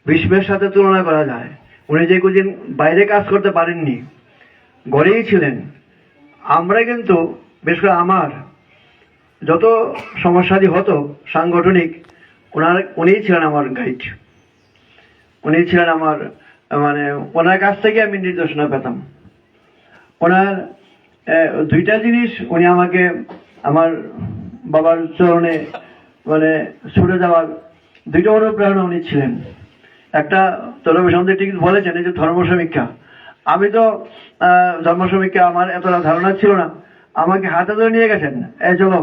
ভীষ্মের সাথে তুলনা করা যায়। উনি যে কোদিন বাইরে কাজ করতে পারেননি, ঘরেই ছিলেন। আমরা কিন্তু, বিশেষ করে আমার যত সমস্যাদি হতো সাংগঠনিক, উনিই ছিলেন আমার গাইড, উনি ছিলেন আমার, মানে ওনার কাছ থেকে আমি নির্দেশনা পেতাম। ওনার দুইটা জিনিস উনি আমাকে আমার বাবার চরণে মানে ছুটে যাওয়ার দুইটা অনুপ্রেরণা উনি ছিলেন। একটা তো রবিশঙ্কর ঠিক বলেছেন, এই যে ধর্ম সমীক্ষা। আমি তো ধর্ম সমীক্ষা আমার এতটা ধারণা ছিল না, আমাকে হাতে ধরে নিয়ে গেছেন, এই চলো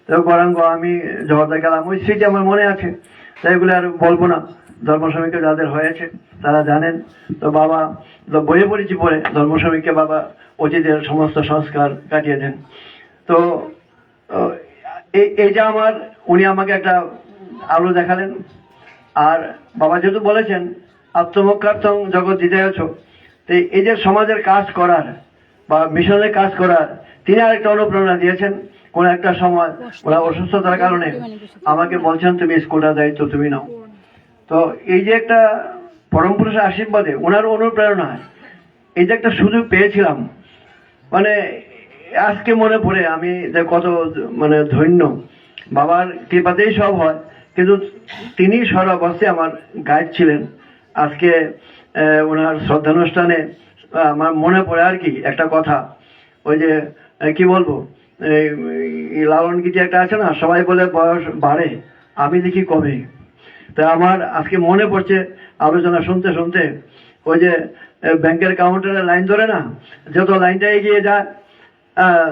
তো গৌরাঙ্গ, আমি জগতে গেলাম। ওই স্মৃতি আমার মনে আছে, তাই এগুলো আর বলবো না। ধর্ম সমীক্ষা যাদের হয়েছে তারা জানেন। তো বাবা তো বইয়ে পড়েছি পড়ে, ধর্ম সমীক্ষা বাবা অতীতের সমস্ত সংস্কার কাটিয়ে দেন। তো এইটা আমার, উনি আমাকে একটা আলো দেখালেন। আর বাবা যেহেতু বলেছেন আত্মমোক্ষার্থং জগৎ দিতেছ, তো এই যে সমাজের কাজ করার বা মিশনের কাজ করার, তিনি আরেকটা অনুপ্রেরণা দিয়েছেন। কোন একটা সময় ওরা অসুস্থতার কারণে আমাকে বলছেন, তুমি স্কুলটা দায়িত্ব তুমি নাও। তো এই যে একটা পরম পুরুষের আশীর্বাদে, ওনার অনুপ্রেরণায় এই যে একটা সুযোগ পেয়েছিলাম, মানে আজকে মনে পড়ে আমি যে কত মানে ধন্য। বাবার কৃপাতেই সব হয়, কিন্তু তিনি সর্বাবস্থায় আমার গাইড ছিলেন। আজকে ওনার শ্রদ্ধানুষ্ঠানে আমার মনে পড়ে আর কি একটা কথা, ওই যে কি বলবো, লালন গীতি একটা আছে না, সবাই বলে বয়স বাড়ে, আমি দেখি কমে। তা আমার আজকে মনে পড়ছে আলোচনা শুনতে শুনতে, ওই যে ব্যাংকের কাউন্টারে লাইন ধরে না, যত লাইনটা এগিয়ে যায়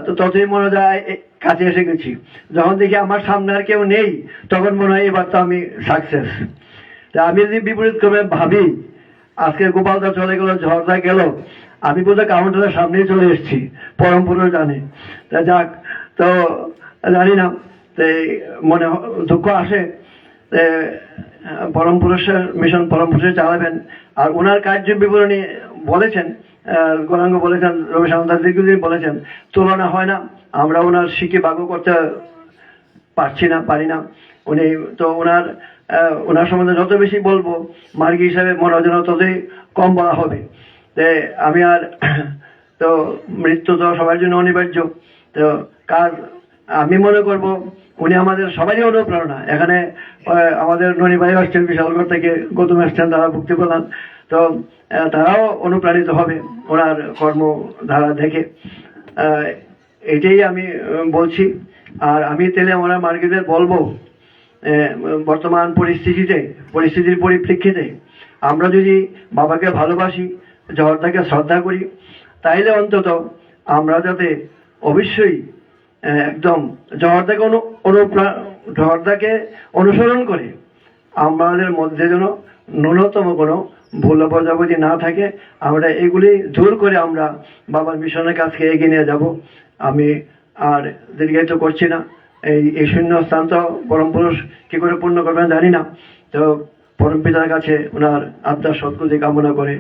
তো ততই মনে হয় কাছে এসে গেছি। যখন দেখি আমার সামনে আর কেউ নেই, তখন মনে হয় এবার তো আমি সাকসেস। তা আমি যদি বিপরীত ক্রমে ভাবি, আজকে গোপালদা চলে গেল, ঝড়দা গেল, আমি বোধহয় কাউন্টারের সামনেই চলে এসেছি, পরম পুরুষ জানে। তা যাক, তো জানি না, মনে দুঃখ আসে। পরম পুরুষের মিশন পরম পুরুষে চালাবেন। আর ওনার কার্য বিবরণী বলেছেন, গৌরাঙ্গ বলেছেন, রবিশঙ্কর দীর্ঘদিন বলেছেন, তুলনা হয় না। আমরা ওনার শিখে বাগ্য করতে পারি না। উনি তো ওনার সম্বন্ধে যত বেশি বলবো মার্গী হিসাবে মনে হয় যেন ততই কম বলা হবে। আমি আর তো মৃত্যু তো সবার জন্য অনিবার্য। তো আমি মনে করব উনি আমাদের সবারই অনুপ্রেরণা। এখানে আমাদের ননি ভাই আসছেন বিশালগড় থেকে, গৌতম আসছেন, তারা ভক্তি প্রদান। তো তারাও অনুপ্রাণিত হবে ওনার কর্মধারা দেখে। এটাই আমি বলছি। আর আমি তেলে ওনার মার্গীদের বলবো, বর্তমান পরিস্থিতির পরিপ্রেক্ষিতে আমরা যদি বাবাকে ভালোবাসি, জগৎটাকে শ্রদ্ধা করি, তাইলে অন্তত আমরা যাতে অবশ্যই একদম জগৎটাকে অনুসরণ করে আমাদের মধ্যে যেন ন্যূনতম কোনো ভুল বোঝাবুঝি না থাকে। আমরা এগুলি দূর করে আমরা বাবার মিশনের কাছকে এগিয়ে নিয়ে যাব। আমি আর দীর্ঘায়িত করছি না। এই শূন্য স্থান তো পরম পুরুষ কি করে পূর্ণ করবেন জানি না। তো পরম পিতার কাছে ওনার আত্মার সদ্গতি কামনা করে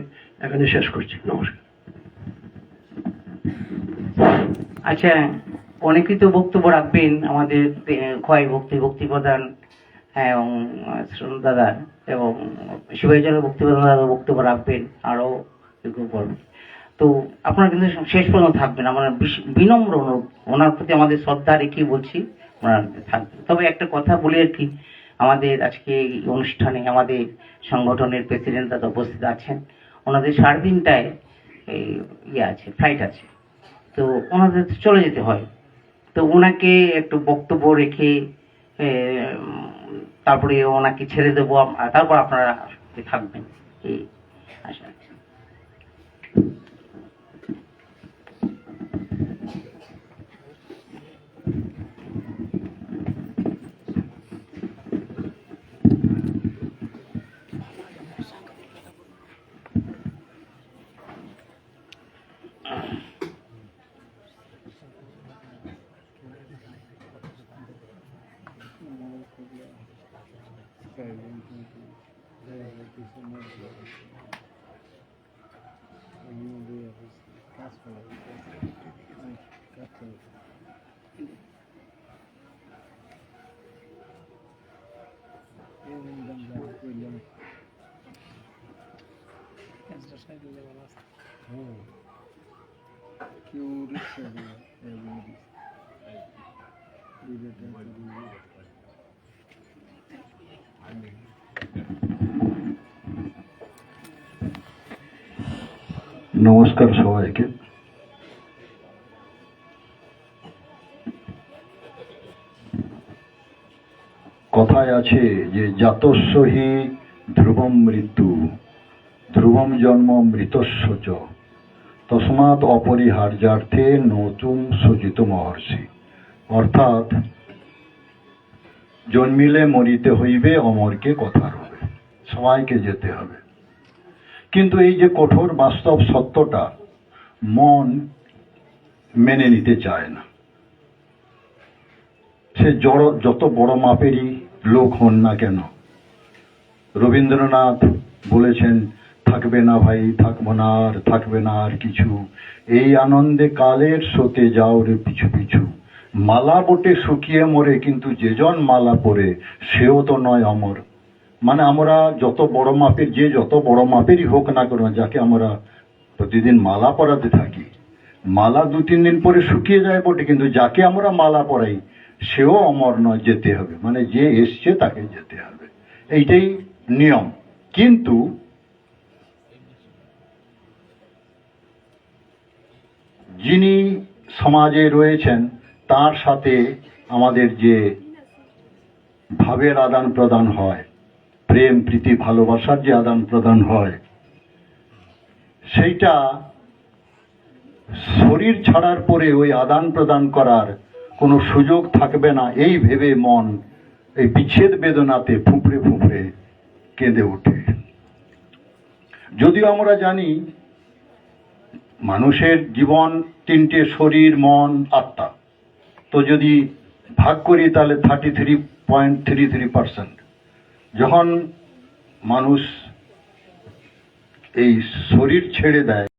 এখানে শেষ করছি। নমস্কার। আচ্ছা, অনেকেই তো বক্তব্য রাখবেন, আমাদের খোয়াই ভক্তি প্রধান, হ্যাঁ, এবং দাদা এবং শিবাইচন্দ্র ভক্তি প্রধান দাদা বক্তব্য রাখবেন, আরো বলবেন। তো আপনারা কিন্তু শেষ পর্যন্ত থাকবেন, আমার বিনম্র অনুরোধ, ওনার প্রতি আমাদের শ্রদ্ধা রেখে বলছি ওনার থাকবেন। তবে একটা কথা বলি আর কি, আমাদের আজকে এই অনুষ্ঠানে আমাদের সংগঠনের প্রেসিডেন্ট দাদা উপস্থিত আছেন। ওনাদের 3:30টায় আছে, ফ্লাইট আছে, তো ওনাদের চলে যেতে হয়। তো ওনাকে একটু বক্তব্য রেখে তারপরে ওনাকে ছেড়ে দেবো, তারপর আপনারা থাকবেন এই আশা। নমস্কার সবাইকে। কথায় আছে যে জাতস্য হি ধ্রুবম মৃত্যু, ধ্রুবম জন্ম মৃতস্য চ, তস্মাৎ অপরিহার্যার্থে নতুন সজিত মহর্ষি। অর্থাৎ জন্মিলে মরিতে হইবে, অমরকে কথা রবে, সবাইকে যেতে হবে। কিন্তু এই যে কঠোর বাস্তব সত্যটা মন মেনে নিতে চায় না। সে যত বড় মাপেরই লোক হন না কেন। রবীন্দ্রনাথ বলেছেন, থাকবে না ভাই, থাকবো না আর, থাকবে না আর কিছু, এই আনন্দে কালের স্রোতে যাও রে পিছু পিছু। মালা বটে শুকিয়ে মরে, কিন্তু যেজন মালা পরে সেও তো নয় অমর। মানে আমরা যত বড় মাপের, যে যত বড় মাপেরই হোক না কেন, যাকে আমরা প্রতিদিন মালা পরাতে থাকি, মালা 2-3 দিন পরে শুকিয়ে যায় বটে, কিন্তু যাকে আমরা মালা পরাই সেও অমর নয়, যেতে হবে। মানে যে এসছে তাকে যেতে হবে, এইটাই নিয়ম। কিন্তু যিনি সমাজে রয়েছেন তার সাথে আমাদের যে ভাবের আদান প্রদান হয়, প্রেম প্রীতি ভালোবাসার যে আদান প্রদান হয়, সেইটা শরীর ছাড়ার পরে ওই আদান প্রদান করার কোনো সুযোগ থাকবে না, এই ভেবে মন এই বিচ্ছেদ বেদনাতে ফুঁপড়ে ফুঁপড়ে কেঁদে ওঠে। যদিও আমরা জানি মানুষের জীবন 3টে, শরীর, মন, আত্মা। তো যদি ভাগ করি তাহলে 33.33%। যখন মানুষ এই শরীর ছেড়ে দেয়,